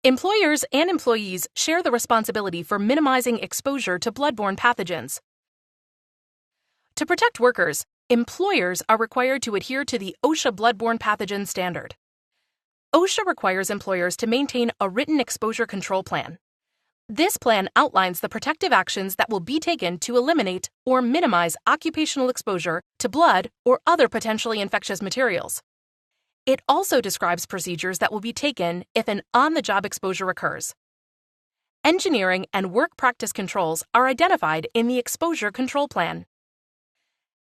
Employers and employees share the responsibility for minimizing exposure to bloodborne pathogens. To protect workers, employers are required to adhere to the OSHA bloodborne pathogen standard. OSHA requires employers to maintain a written exposure control plan. This plan outlines the protective actions that will be taken to eliminate or minimize occupational exposure to blood or other potentially infectious materials. It also describes procedures that will be taken if an on-the-job exposure occurs. Engineering and work practice controls are identified in the exposure control plan.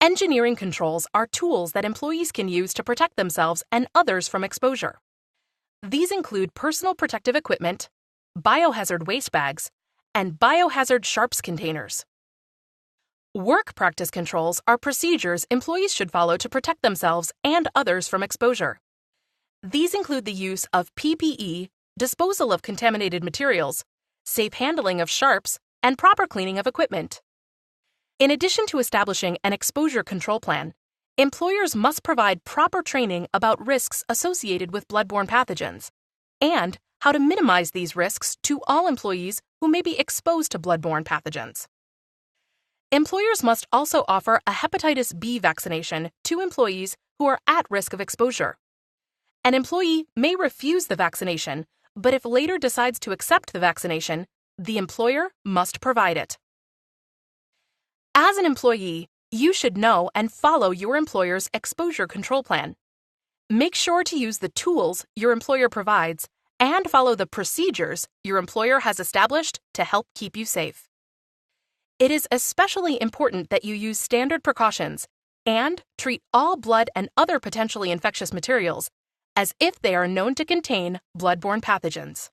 Engineering controls are tools that employees can use to protect themselves and others from exposure. These include personal protective equipment, biohazard waste bags, and biohazard sharps containers. Work practice controls are procedures employees should follow to protect themselves and others from exposure. These include the use of PPE, disposal of contaminated materials, safe handling of sharps, and proper cleaning of equipment. In addition to establishing an exposure control plan, employers must provide proper training about risks associated with bloodborne pathogens and how to minimize these risks to all employees who may be exposed to bloodborne pathogens. Employers must also offer a hepatitis B vaccination to employees who are at risk of exposure. An employee may refuse the vaccination, but if later decides to accept the vaccination, the employer must provide it. As an employee, you should know and follow your employer's exposure control plan. Make sure to use the tools your employer provides and follow the procedures your employer has established to help keep you safe. It is especially important that you use standard precautions and treat all blood and other potentially infectious materials as if they are known to contain bloodborne pathogens.